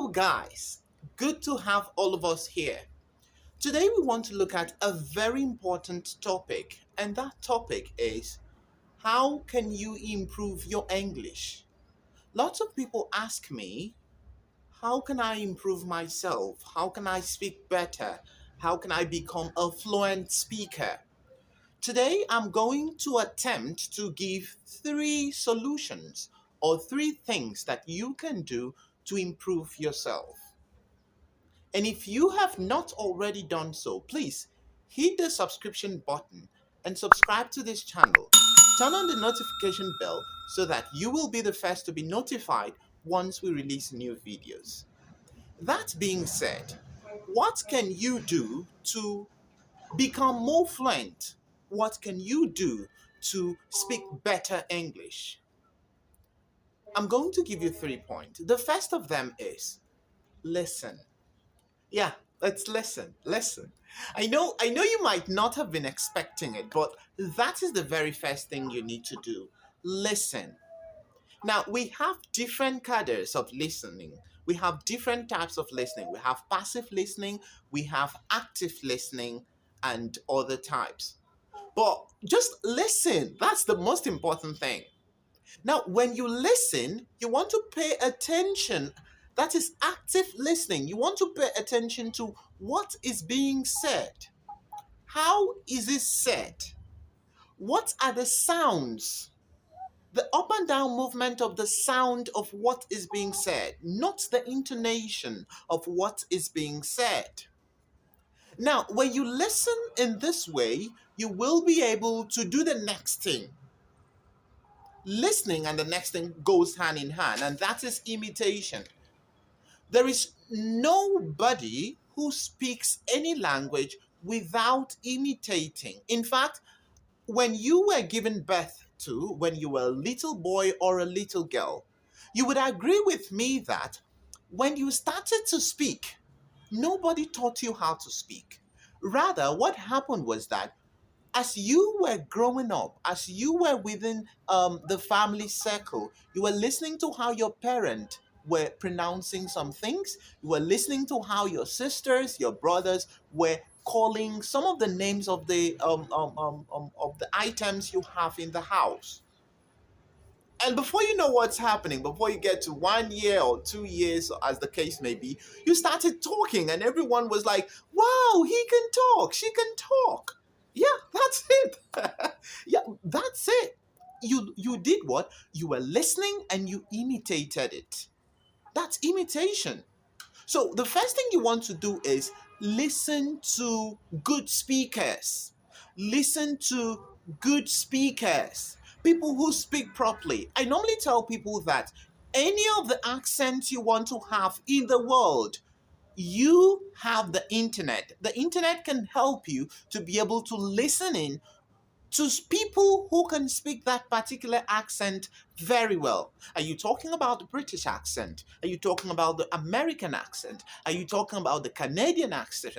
Hello, guys. Good to have all of us here. Today, we want to look at a very important topic, and that topic is how can you improve your English? Lots of people ask me, how can I improve myself? How can I speak better? How can I become a fluent speaker? Today, I'm going to attempt to give three solutions or three things that you can do to improve yourself. And if you have not already done so, please hit the subscription button and subscribe to this channel. Turn on the notification bell so that you will be the first to be notified once we release new videos. That being said, what can you do to become more fluent? What can you do to speak better English? I'm going to give you 3 points. The first of them is listen. Yeah, let's listen. Listen. I know you might not have been expecting it, but that is the very first thing you need to do. Listen. Now, we have different cadres of listening. We have different types of listening. We have passive listening, we have active listening, and other types. But just listen. That's the most important thing. Now, when you listen, you want to pay attention. That is active listening. You want to pay attention to what is being said. How is it said? What are the sounds? The up and down movement of the sound of what is being said, not the intonation of what is being said. Now, when you listen in this way, you will be able to do the next thing. Listening and the next thing goes hand in hand, and that is imitation. There is nobody who speaks any language without imitating. In fact, when you were given birth to, when you were a little boy or a little girl, you would agree with me that when you started to speak, nobody taught you how to speak. Rather, what happened was that as you were growing up, as you were within the family circle, you were listening to how your parent were pronouncing some things. You were listening to how your sisters, your brothers were calling some of the names of the items you have in the house. And before you know what's happening, before you get to 1 year or 2 years, as the case may be, you started talking, and everyone was like, wow, he can talk, she can talk. Yeah, that's it. Yeah, that's it. You did what? You were listening and you imitated it. That's imitation. So the first thing you want to do is listen to good speakers. Listen to good speakers. People who speak properly. I normally tell people that any of the accents you want to have in the world, you have the internet. The internet can help you to be able to listen in to people who can speak that particular accent very well. Are you talking about the British accent? Are you talking about the American accent? Are you talking about the Canadian accent,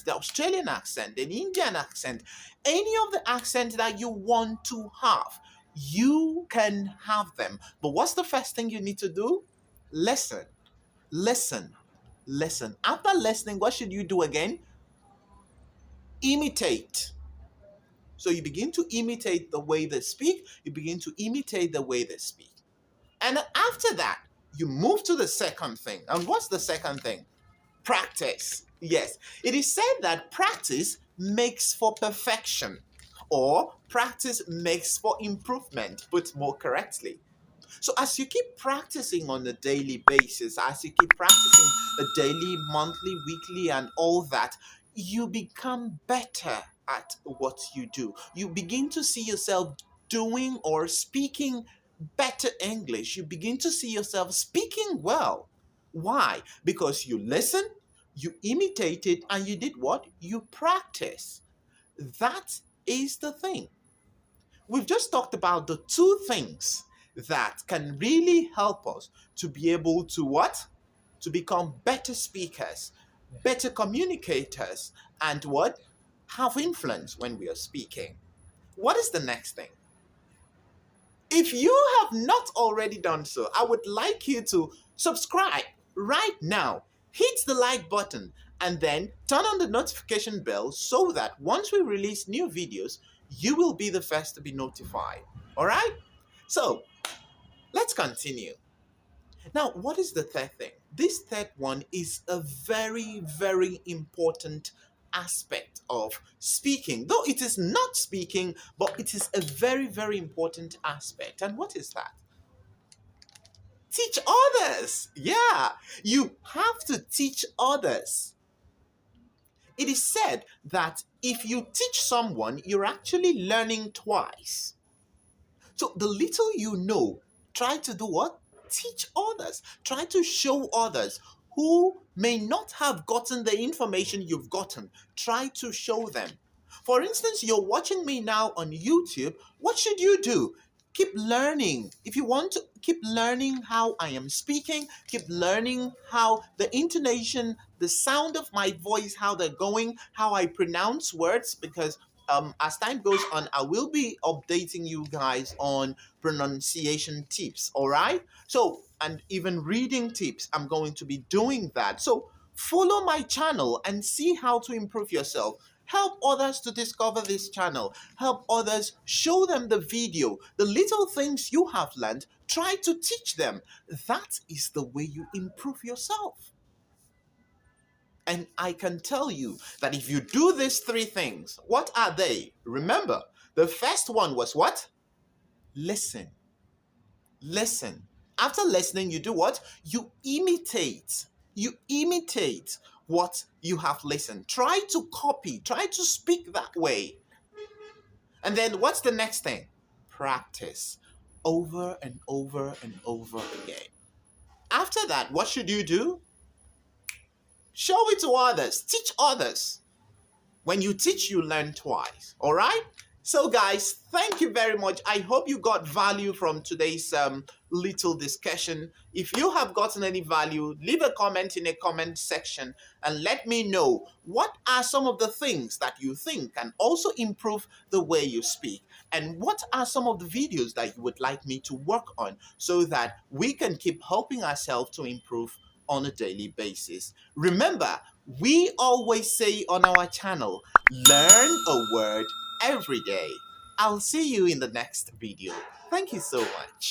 the Australian accent, the Indian accent? Any of the accents that you want to have, you can have them. But what's the first thing you need to do? Listen, listen, listen. After listening, what should you do again? Imitate. So you begin to imitate the way they speak, you begin to imitate the way they speak. And after that, you move to the second thing. And what's the second thing? Practice. Yes, it is said that practice makes for perfection, or practice makes for improvement, put more correctly. So as you keep practicing on a daily basis, as you keep practicing the daily, monthly, weekly, and all that, you become better at what you do. You begin to see yourself doing or speaking better English. You begin to see yourself speaking well. Why? Because you listen, you imitated, and you did what? You practice. That is the thing. We've just talked about the two things that can really help us to be able to what? To become better speakers, better communicators, and what? Have influence when we are speaking. What is the next thing? If you have not already done so, I would like you to subscribe. right now, hit the like button and then turn on the notification bell so that once we release new videos, you will be the first to be notified. All right? So let's continue. Now, what is the third thing? This third one is a very, very important aspect of speaking. Though it is not speaking, but it is a very, very important aspect. And what is that? Teach others. Yeah, you have to teach others. It is said that if you teach someone, you're actually learning twice. So the little you know, try to do what? Teach others. Try to show others who may not have gotten the information you've gotten. Try to show them. For instance, you're watching me now on YouTube. What should you do? Keep learning. If you want to keep learning how I am speaking, keep learning how the intonation, the sound of my voice, how they're going, how I pronounce words, because as time goes on, I will be updating you guys on pronunciation tips, all right? So, and even reading tips, I'm going to be doing that. So, follow my channel and see how to improve yourself. Help others to discover this channel. Help others, show them the video, the little things you have learned. Try to teach them. That is the way you improve yourself. And I can tell you that if you do these three things, what are they? Remember, the first one was what? Listen. Listen. After listening, you do what? You imitate. You imitate what you have listened. Try to copy. Try to speak that way. And then what's the next thing? Practice over and over and over again. After that, what should you do? Show it to others. Teach others. When you teach, you learn twice. All right? So, guys, thank you very much. I hope you got value from today's little discussion. If you have gotten any value, leave a comment in the comment section and let me know what are some of the things that you think can also improve the way you speak. And what are some of the videos that you would like me to work on so that we can keep helping ourselves to improve on a daily basis. Remember, we always say on our channel, learn a word every day. I'll see you in the next video. Thank you so much.